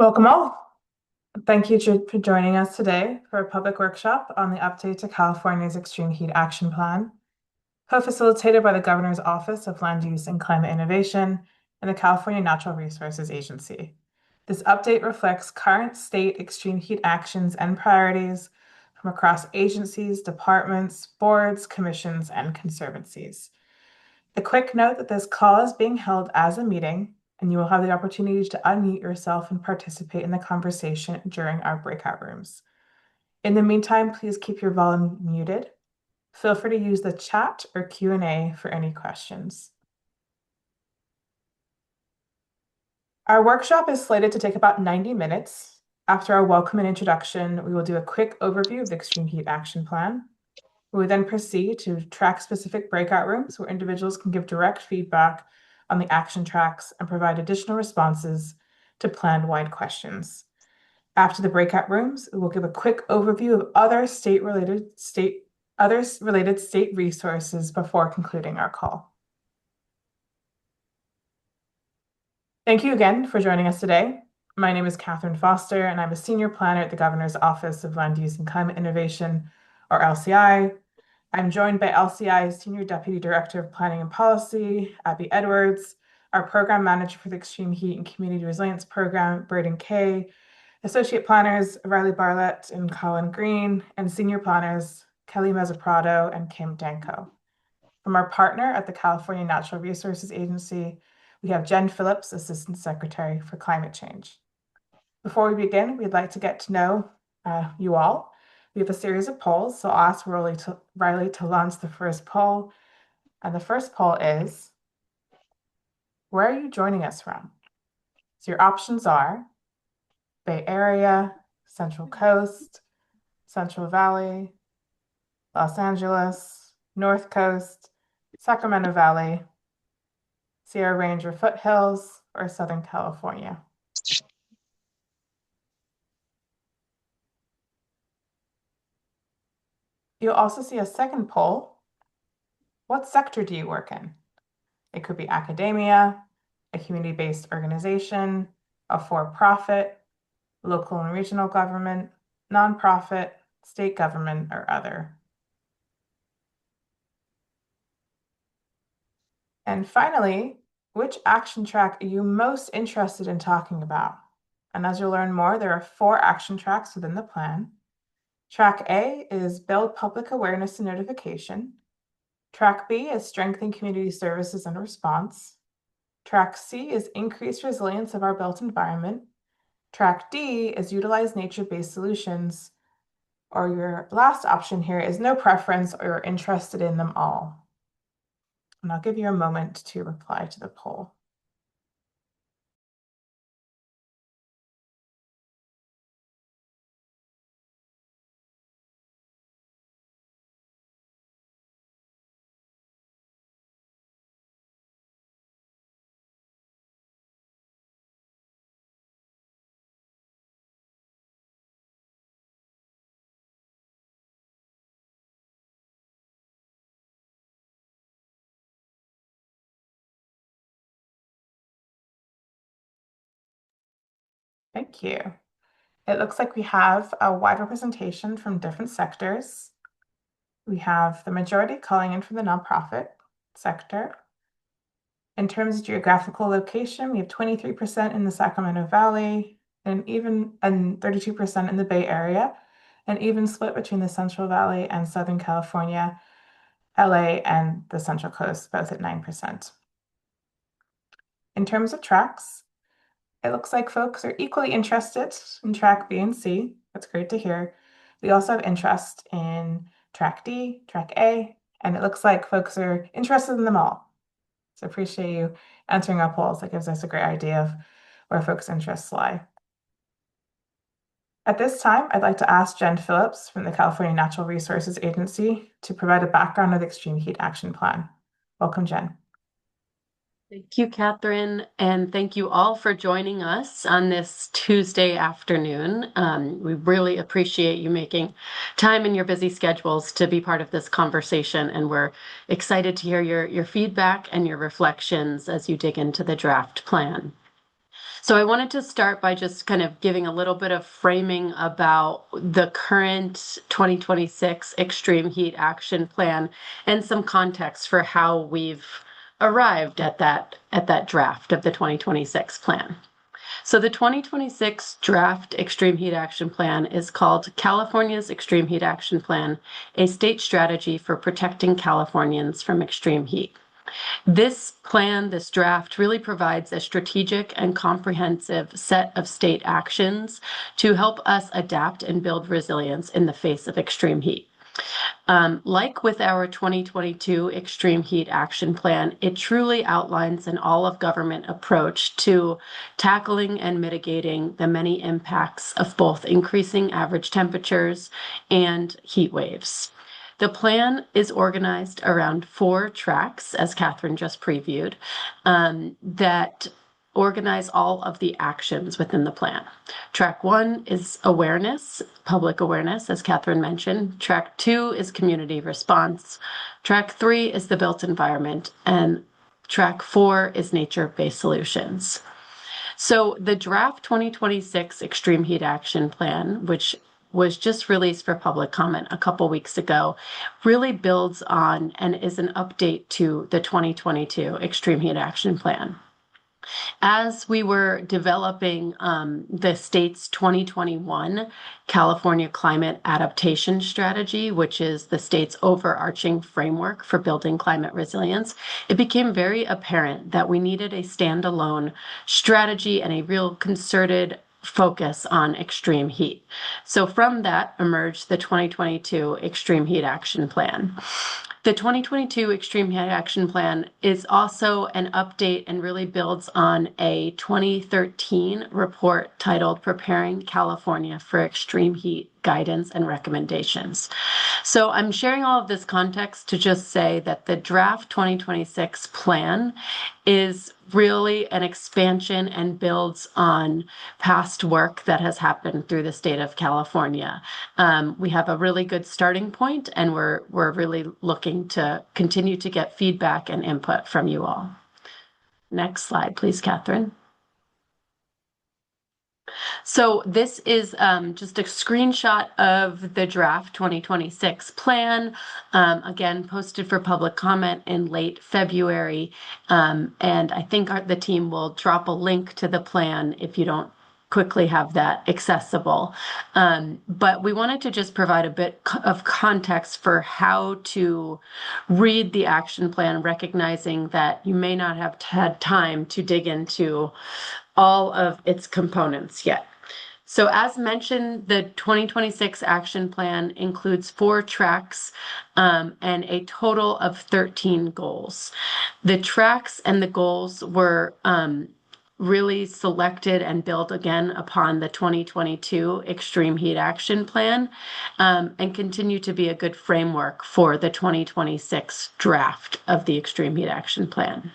Welcome all. Thank you for joining us today for a public workshop on the update to California's Extreme Heat Action Plan, co-facilitated by the Governor's Office of Land Use and Climate Innovation and the California Natural Resources Agency. This update reflects current state extreme heat actions and priorities from across agencies, departments, boards, commissions, and conservancies. A quick note that this call is being held as a meeting, and you will have the opportunity to unmute yourself and participate in the conversation during our breakout rooms. In the meantime, please keep your volume muted. Feel free to use the chat or Q&A for any questions. Our workshop is slated to take about 90 minutes. After our welcome and introduction, we will do a quick overview of the Extreme Heat Action Plan. We will then proceed to track-specific breakout rooms where individuals can give direct feedback on the action tracks and provide additional responses to plan-wide questions. After the breakout rooms, we will give a quick overview of other related state resources before concluding our call. Thank you again for joining us today. My name is Catherine Foster, and I'm a senior planner at the Governor's Office of Land Use and Climate Innovation, or LCI. I'm joined by LCI's Senior Deputy Director of Planning and Policy, Abby Edwards, our Program Manager for the Extreme Heat and Community Resilience Program, Braden Kay, Associate Planners, Riley Barlett and Colin Green, and Senior Planners, Kelly Mezzaprado and Kim Danko. From our partner at the California Natural Resources Agency, we have Jen Phillips, Assistant Secretary for Climate Change. Before we begin, we'd like to get to know you all. We have a series of polls, so I'll ask Riley to launch the first poll. And the first poll is, where are you joining us from? So your options are Bay Area, Central Coast, Central Valley, Los Angeles, North Coast, Sacramento Valley, Sierra Range or Foothills, or Southern California. You'll also see a second poll. What sector do you work in? It could be academia, a community-based organization, a for-profit, local and regional government, nonprofit, state government, or other. And finally, which action track are you most interested in talking about? And as you'll learn more, there are 4 action tracks within the plan. Track A is build public awareness and notification. Track B is strengthen community services and response. Track C is increase resilience of our built environment. Track D is utilize nature-based solutions. Or your last option here is no preference or you're interested in them all. And I'll give you a moment to reply to the poll. Thank you. It looks like we have a wide representation from different sectors. We have the majority calling in from the nonprofit sector. In terms of geographical location, we have 23% in the Sacramento Valley and 32% in the Bay Area, an even split between the Central Valley and Southern California, LA, and the Central Coast, both at 9%. In terms of tracks, it looks like folks are equally interested in track B and C. That's great to hear. We also have interest in track D, track A, and it looks like folks are interested in them all. So appreciate you answering our polls. That gives us a great idea of where folks' interests lie. At this time, I'd like to ask Jen Phillips from the California Natural Resources Agency to provide a background of the Extreme Heat Action Plan. Welcome, Jen. Thank you, Catherine, and thank you all for joining us on this Tuesday afternoon. We really appreciate you making time in your busy schedules to be part of this conversation, and we're excited to hear your feedback and your reflections as you dig into the draft plan. So I wanted to start by just kind of giving a little bit of framing about the current 2026 Extreme Heat Action Plan and some context for how we've arrived at that draft of the 2026 plan. So the 2026 draft Extreme Heat Action Plan is called California's Extreme Heat Action Plan, a state strategy for protecting Californians from extreme heat. This plan, this draft, really provides a strategic and comprehensive set of state actions to help us adapt and build resilience in the face of extreme heat. Like with our 2022 Extreme Heat Action Plan, it truly outlines an all-of-government approach to tackling and mitigating the many impacts of both increasing average temperatures and heat waves. The plan is organized around 4 tracks, as Catherine just previewed, that organize all of the actions within the plan. Track 1 is awareness, public awareness, as Catherine mentioned. Track 2 is community response. Track 3 is the built environment. And track 4 is nature-based solutions. So the draft 2026 Extreme Heat Action Plan, which was just released for public comment a couple weeks ago, really builds on and is an update to the 2022 Extreme Heat Action Plan. As we were developing the state's 2021 California Climate Adaptation Strategy, which is the state's overarching framework for building climate resilience, it became very apparent that we needed a standalone strategy and a real concerted focus on extreme heat. So from that emerged the 2022 Extreme Heat Action Plan. The 2022 Extreme Heat Action Plan is also an update and really builds on a 2013 report titled Preparing California for Extreme Heat Guidance and Recommendations. So I'm sharing all of this context to just say that the draft 2026 plan is really an expansion and builds on past work that has happened through the state of California. We have a really good starting point, and we're really looking to continue to get feedback and input from you all. Next slide, please, Catherine. So this is just a screenshot of the draft 2026 plan, again, posted for public comment in late February. And I think the team will drop a link to the plan if you don't quickly have that accessible. But we wanted to just provide a bit of context for how to read the action plan, recognizing that you may not have had time to dig into all of its components yet. So as mentioned, the 2026 action plan includes 4 tracks and a total of 13 goals. The tracks and the goals were really selected and built again upon the 2022 Extreme Heat Action Plan and continue to be a good framework for the 2026 draft of the Extreme Heat Action Plan.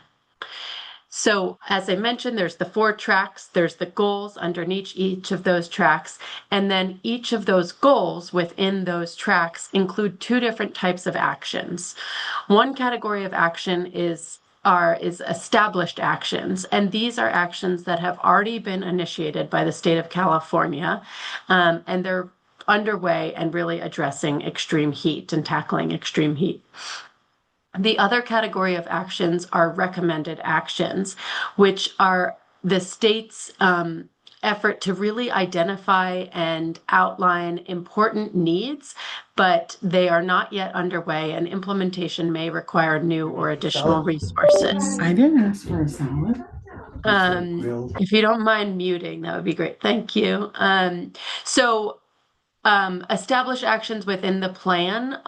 So as I mentioned, there's the 4 tracks, there's the goals underneath each of those tracks, and then each of those goals within those tracks include 2 different types of actions. One category of action is established actions, and these are actions that have already been initiated by the state of California, and they're underway and really addressing extreme heat and tackling extreme heat. The other category of actions are recommended actions, which are the state's effort to really identify and outline important needs, but they are not yet underway, and implementation may require new or additional resources. I didn't ask for a salad. If you don't mind muting, that would be great. Thank you. Establish actions within the plan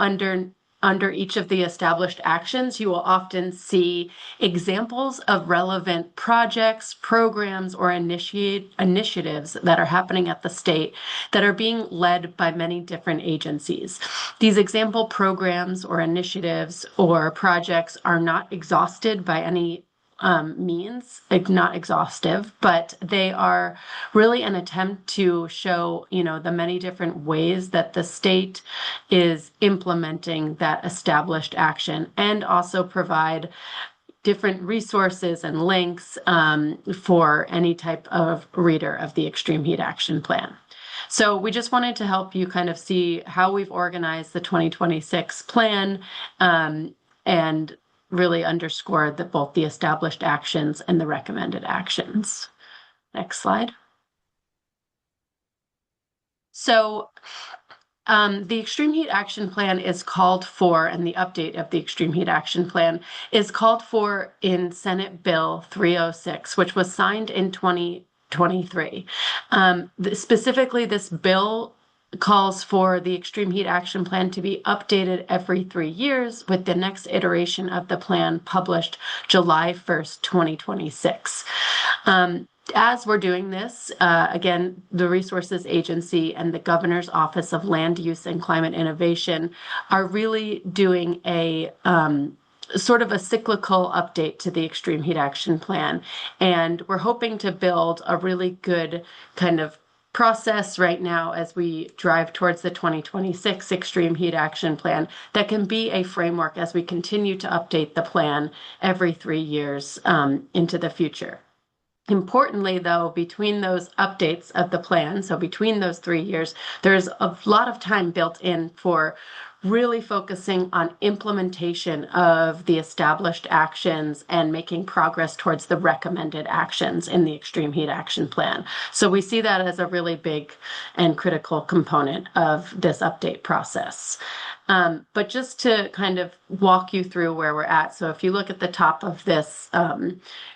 under each of the established actions, you will often see examples of relevant projects, programs, or initiatives that are happening at the state that are being led by many different agencies. These example programs or initiatives or projects are not exhausted by any means, not exhaustive, but they are really an attempt to show, the many different ways that the state is implementing that established action and also provide different resources and links for any type of reader of the Extreme Heat Action Plan. So we just wanted to help you kind of see how we've organized the 2026 plan and really underscore that both the established actions and the recommended actions. Next slide. So the Extreme Heat Action Plan is called for, and the update of the Extreme Heat Action Plan is called for in Senate Bill 306, which was signed in 2023. Specifically, this bill calls for the Extreme Heat Action Plan to be updated every 3 years, with the next iteration of the plan published July 1st, 2026. As we're doing this, again, the Resources Agency and the Governor's Office of Land Use and Climate Innovation are really doing a sort of a cyclical update to the Extreme Heat Action Plan. And we're hoping to build a really good kind of process right now as we drive towards the 2026 Extreme Heat Action Plan that can be a framework as we continue to update the plan every 3 years into the future. Importantly, though, between those updates of the plan, so between those 3 years, there's a lot of time built in for really focusing on implementation of the established actions and making progress towards the recommended actions in the Extreme Heat Action Plan. So we see that as a really big and critical component of this update process. But just to kind of walk you through where we're at. So if you look at the top of this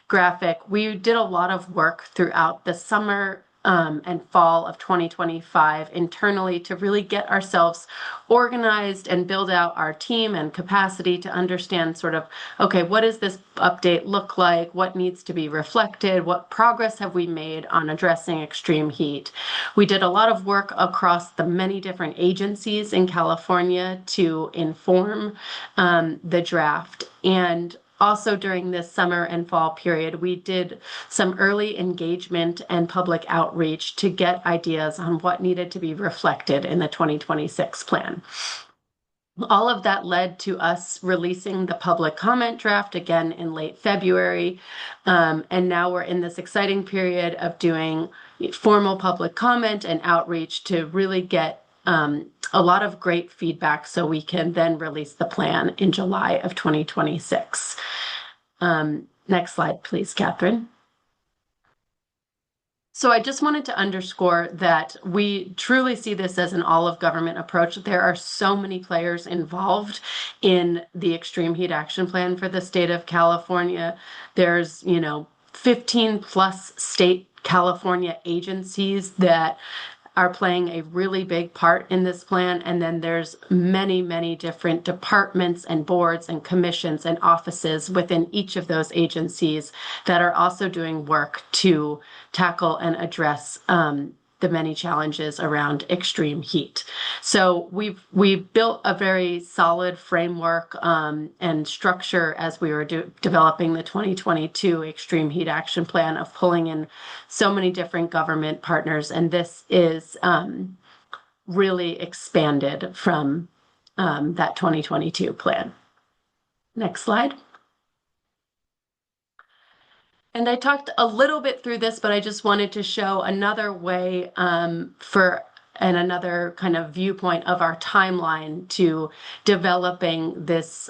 graphic, we did a lot of work throughout the summer and fall of 2025 internally to really get ourselves organized and build out our team and capacity to understand sort of, okay, what does this update look like? What needs to be reflected? What progress have we made on addressing extreme heat? We did a lot of work across the many different agencies in California to inform the draft. And also during this summer and fall period, we did some early engagement and public outreach to get ideas on what needed to be reflected in the 2026 plan. All of that led to us releasing the public comment draft again in late February. And now we're in this exciting period of doing formal public comment and outreach to really get a lot of great feedback so we can then release the plan in July of 2026. Next slide, please, Catherine. So I just wanted to underscore that we truly see this as an all-of-government approach. There are so many players involved in the Extreme Heat Action Plan for the state of California. There's, 15 plus state California agencies that are playing a really big part in this plan. And then there's many, many different departments and boards and commissions and offices within each of those agencies that are also doing work to tackle and address the many challenges around extreme heat. So we've built a very solid framework and structure as we were developing the 2022 Extreme Heat Action Plan of pulling in so many different government partners. And this is really expanded from that 2022 plan. Next slide. And I talked a little bit through this, but I just wanted to show another way and another kind of viewpoint of our timeline to developing this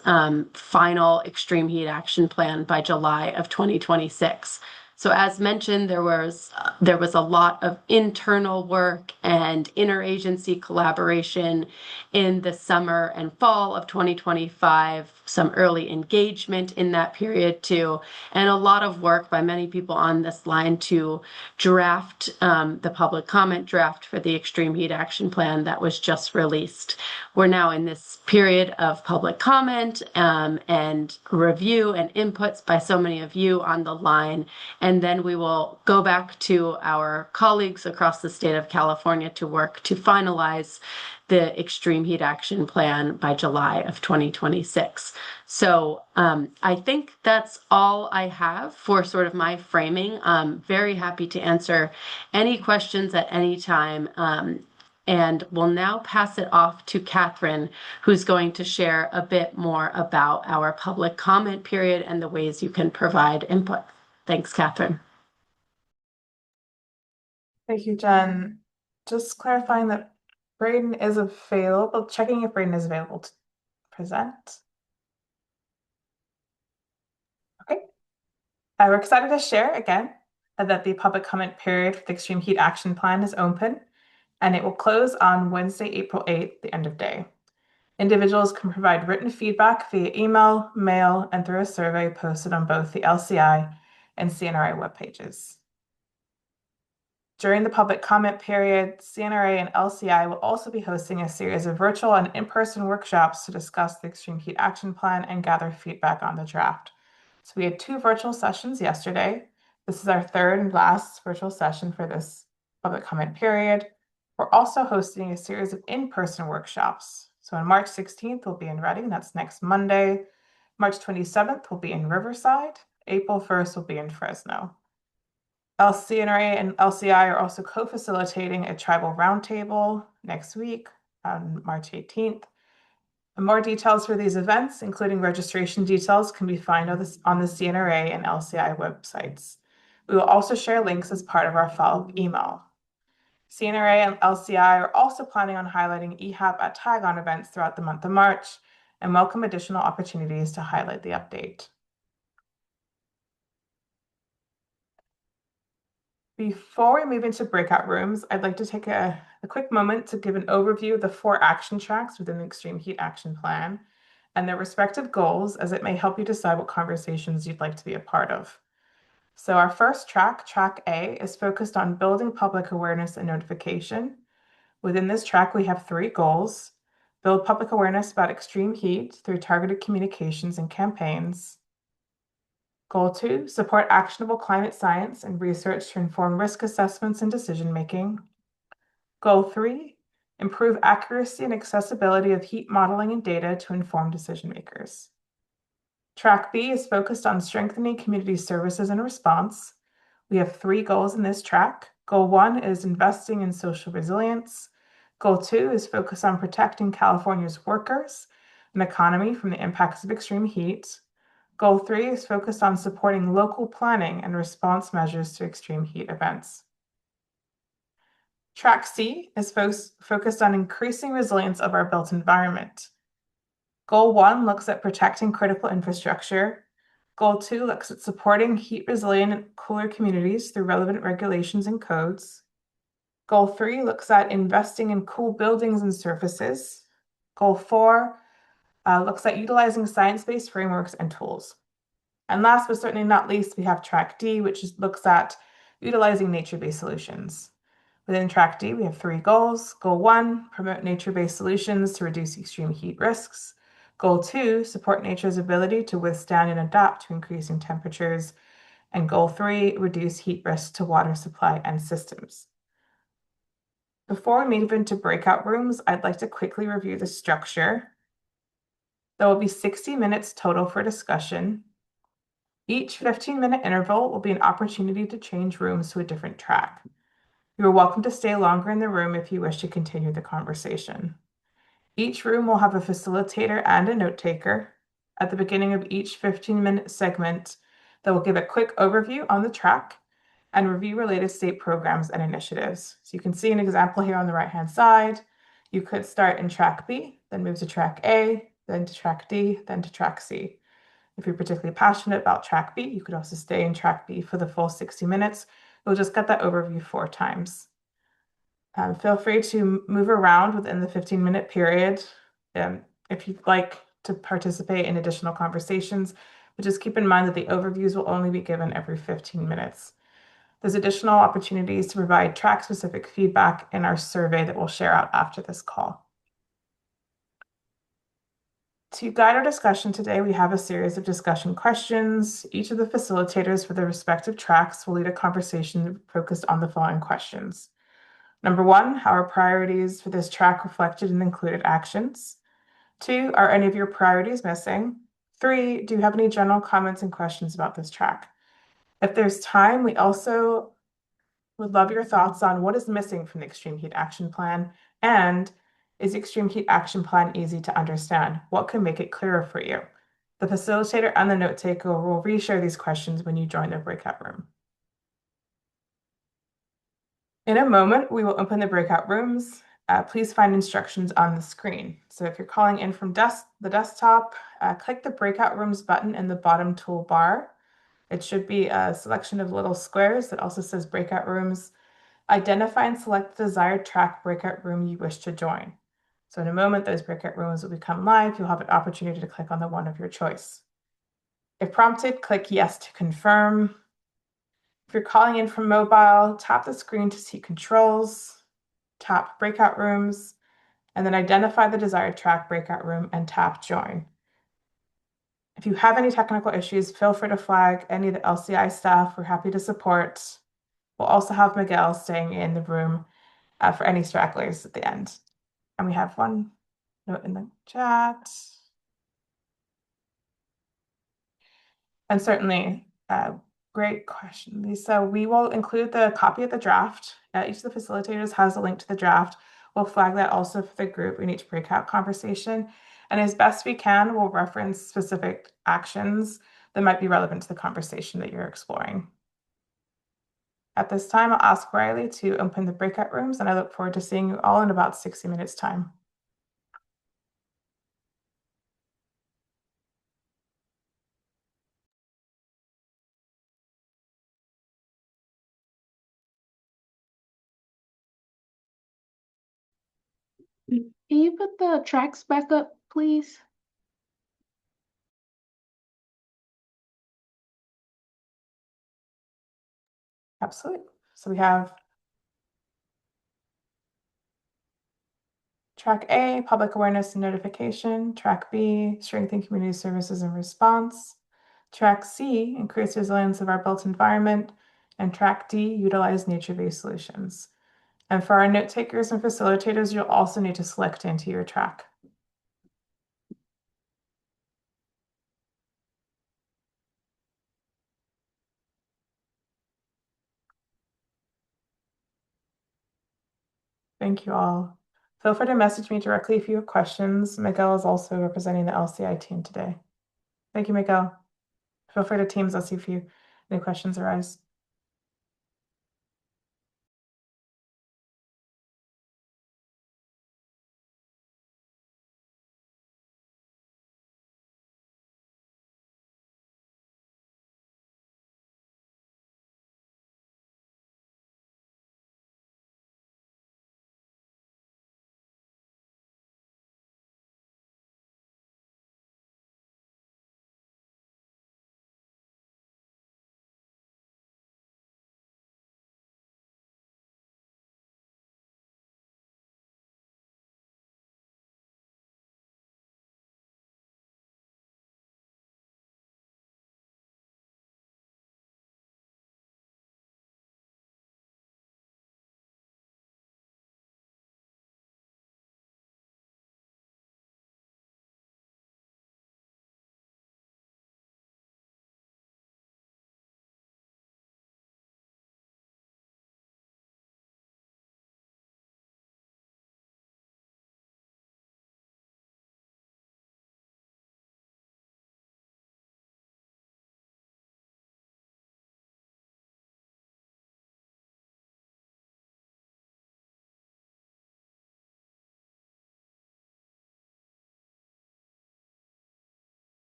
final Extreme Heat Action Plan by July of 2026. So as mentioned, there was a lot of internal work and interagency collaboration in the summer and fall of 2025, some early engagement in that period too, and a lot of work by many people on this line to draft the public comment draft for the Extreme Heat Action Plan that was just released. We're now in this period of public comment and review and inputs by so many of you on the line. And then we will go back to our colleagues across the state of California to work to finalize the Extreme Heat Action Plan by July of 2026. So I think that's all I have for sort of my framing. I'm very happy to answer any questions at any time. And we'll now pass it off to Catherine, who's going to share a bit more about our public comment period and the ways you can provide input. Thanks, Catherine. Thank you, Jen. Just clarifying that Braden is available, checking if Braden is available to present. Okay. We're excited to share again that the public comment period for the Extreme Heat Action Plan is open, and it will close on Wednesday, April 8th, the end of day. Individuals can provide written feedback via email, mail, and through a survey posted on both the LCI and CNRI web pages. During the public comment period, CNRA and LCI will also be hosting a series of virtual and in-person workshops to discuss the Extreme Heat Action Plan and gather feedback on the draft. So we had 2 virtual sessions yesterday. This is our 3rd and last virtual session for this public comment period. We're also hosting a series of in-person workshops. So on March 16th, we'll be in Reading. That's next Monday. March 27th, we'll be in Riverside. April 1st, we'll be in Fresno. LCNRA and LCI are also co-facilitating a tribal roundtable next week on March 18th. And more details for these events, including registration details, can be found on the CNRA and LCI websites. We will also share links as part of our follow-up email. CNRA and LCI are also planning on highlighting EHAP at Tag-On events throughout the month of March and welcome additional opportunities to highlight the update. Before we move into breakout rooms, I'd like to take a quick moment to give an overview of the 4 action tracks within the Extreme Heat Action Plan and their respective goals, as it may help you decide what conversations you'd like to be a part of. So our first track, Track A, is focused on building public awareness and notification. Within this track, we have 3 goals: build public awareness about extreme heat through targeted communications and campaigns. Goal 2, support actionable climate science and research to inform risk assessments and decision-making. Goal 3, improve accuracy and accessibility of heat modeling and data to inform decision-makers. Track B is focused on strengthening community services and response. We have 3 goals in this track. Goal 1 is investing in social resilience. Goal 2 is focused on protecting California's workers and economy from the impacts of extreme heat. Goal 3 is focused on supporting local planning and response measures to extreme heat events. Track C is focused on increasing resilience of our built environment. Goal 1 looks at protecting critical infrastructure. Goal 2 looks at supporting heat-resilient and cooler communities through relevant regulations and codes. Goal 3 looks at investing in cool buildings and surfaces. Goal 4 looks at utilizing science-based frameworks and tools. And last but certainly not least, we have Track D, which looks at utilizing nature-based solutions. Within Track D, we have 3 goals. Goal 1, promote nature-based solutions to reduce extreme heat risks. Goal 2, support nature's ability to withstand and adapt to increasing temperatures. And Goal 3, reduce heat risks to water supply and systems. Before we move into breakout rooms, I'd like to quickly review the structure. There will be 60 minutes total for discussion. Each 15-minute interval will be an opportunity to change rooms to a different track. You are welcome to stay longer in the room if you wish to continue the conversation. Each room will have a facilitator and a note taker. At the beginning of each 15-minute segment, they will give a quick overview on the track and review related state programs and initiatives. So you can see an example here on the right-hand side. You could start in Track B, then move to Track A, then to Track D, then to Track C. If you're particularly passionate about Track B, you could also stay in Track B for the full 60 minutes. You'll just get that overview 4 times. Feel free to move around within the 15-minute period if you'd like to participate in additional conversations, but just keep in mind that the overviews will only be given every 15 minutes. There's additional opportunities to provide track-specific feedback in our survey that we'll share out after this call. To guide our discussion today, we have a series of discussion questions. Each of the facilitators for their respective tracks will lead a conversation focused on the following questions. Number 1, how are priorities for this track reflected in included actions? 2, are any of your priorities missing? 3, do you have any general comments and questions about this track? If there's time, we also would love your thoughts on what is missing from the Extreme Heat Action Plan And is the Extreme Heat Action Plan easy to understand? What can make it clearer for you? The facilitator and the note taker will reshare these questions when you join the breakout room. In a moment, we will open the breakout rooms. Please find instructions on the screen. So if you're calling in from the desktop, click the breakout rooms button in the bottom toolbar. It should be a selection of little squares that also says breakout rooms. Identify and select the desired track breakout room you wish to join. So in a moment, those breakout rooms will become live. You'll have an opportunity to click on the one of your choice. If prompted, click yes to confirm. If you're calling in from mobile, tap the screen to see controls, tap breakout rooms, and then identify the desired track breakout room and tap join. If you have any technical issues, feel free to flag any of the LCI staff. We're happy to support. We'll also have Miguel staying in the room for any stragglers at the end. And we have one note in the chat. And certainly, great question, Lisa. We will include the copy of the draft. Each of the facilitators has a link to the draft. We'll flag that also for the group in each breakout conversation. And as best we can, we'll reference specific actions that might be relevant to the conversation that you're exploring. At this time, I'll ask Riley to open the breakout rooms, and I look forward to seeing you all in about 60 minutes' time. Can you put the tracks back up, please? Absolutely. So we have Track A, public awareness and notification. Track B, strengthen community services and response. Track C, increase resilience of our built environment. And track D, utilize nature-based solutions. And for our note takers and facilitators, you'll also need to select into your track. Thank you all. Feel free to message me directly if you have questions. Miguel is also representing the LCI team today. Thank you, Miguel. Feel free to Teams us if any questions arise.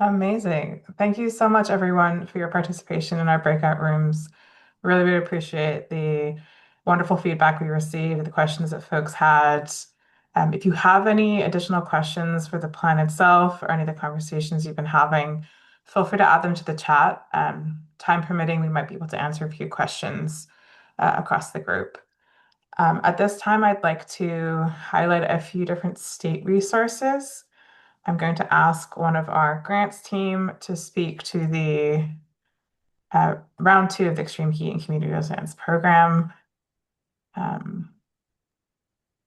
Amazing. Thank you so much, everyone, for your participation in our breakout rooms. Really, really appreciate the wonderful feedback we received, the questions that folks had. If you have any additional questions for the plan itself or any of the conversations you've been having, feel free to add them to the chat. Time permitting, we might be able to answer a few questions across the group. At this time, I'd like to highlight a few different state resources. I'm going to ask one of our grants team to speak to the round two of the Extreme Heat and Community Resilience Program. Um,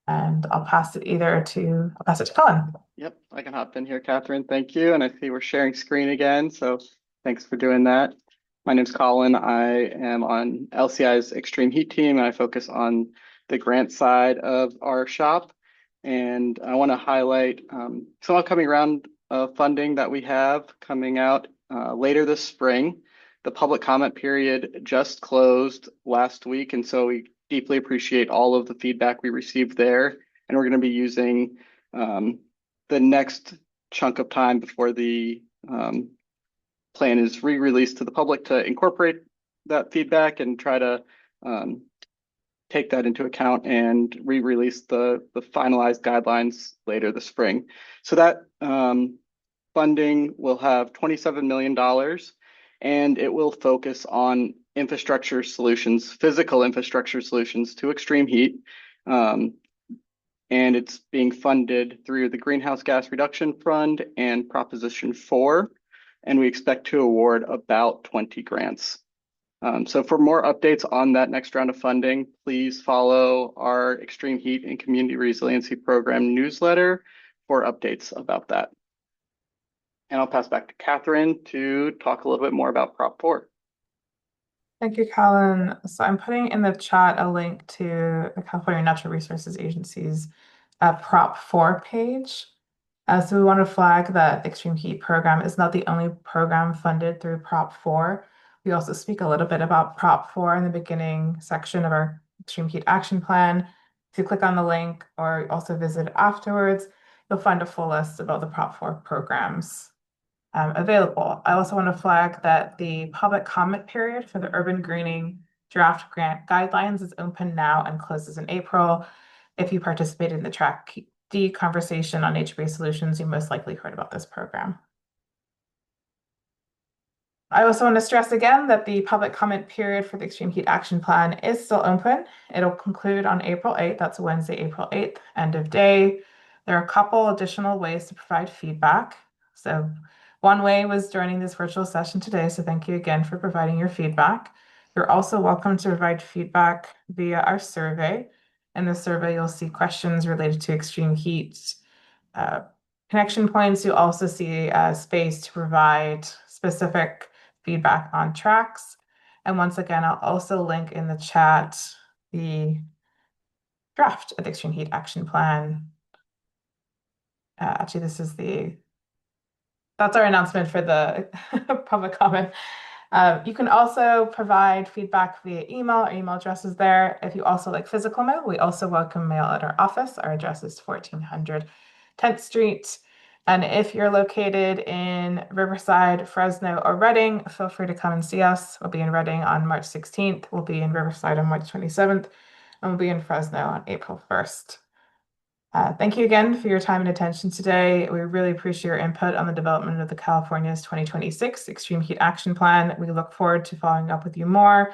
and I'll pass it to Colin. Yep, I can hop in here, Catherine. Thank you. And I see we're sharing screen again, so thanks for doing that. My name's Colin. I am on LCI's Extreme Heat team, and I focus on the grant side of our shop. And I want to highlight some upcoming round of funding that we have coming out later this spring. The public comment period just closed last week, and so we deeply appreciate all of the feedback we received there. And we're going to be using the next chunk of time before the plan is re-released to the public to incorporate that feedback and try to take that into account and re-release the finalized guidelines later this spring. So that funding will have $27 million, and it will focus on infrastructure solutions, physical infrastructure solutions to extreme heat. And it's being funded through the Greenhouse Gas Reduction Fund and Proposition 4, and we expect to award about 20 grants. So for more updates on that next round of funding, please follow our Extreme Heat and Community Resiliency Program newsletter for updates about that. And I'll pass back to Catherine to talk a little bit more about Prop 4. Thank you, Colin. So I'm putting in the chat a link to the California Natural Resources Agency's Prop 4 page. So we want to flag that the Extreme Heat Program is not the only program funded through Prop 4. We also speak a little bit about Prop 4 in the beginning section of our Extreme Heat Action Plan. If you click on the link or also visit afterwards, you'll find a full list of all the Prop 4 programs available. I also want to flag that the public comment period for the urban greening draft grant guidelines is open now and closes in April. If you participated in the Track D conversation on nature-based solutions, you most likely heard about this program. I also want to stress again that the public comment period for the Extreme Heat Action Plan is still open. It'll conclude on April 8th. That's Wednesday, April 8th, end of day. There are a couple additional ways to provide feedback. So one way was joining this virtual session today. So thank you again for providing your feedback. You're also welcome to provide feedback via our survey. In the survey, you'll see questions related to extreme heat connection points. You'll also see a space to provide specific feedback on tracks. And once again, I'll also link in the chat the draft of the Extreme Heat Action Plan. Actually, that's our announcement for the public comment. You can also provide feedback via email. Our email address is there. If you also like physical mail, we also welcome mail at our office. Our address is 1400 10th Street. And if you're located in Riverside, Fresno, or Redding, feel free to come and see us. We'll be in Redding on March 16th. We'll be in Riverside on March 27th. And we'll be in Fresno on April 1st. Thank you again for your time and attention today. We really appreciate your input on the development of the California's 2026 Extreme Heat Action Plan. We look forward to following up with you more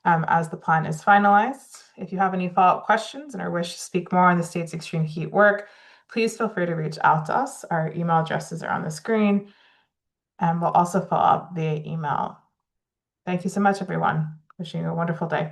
as the plan is finalized. If you have any follow-up questions and or wish to speak more on the state's extreme heat work, please feel free to reach out to us. Our email addresses are on the screen, and we'll also follow up via email. Thank you so much, everyone. Wishing you a wonderful day.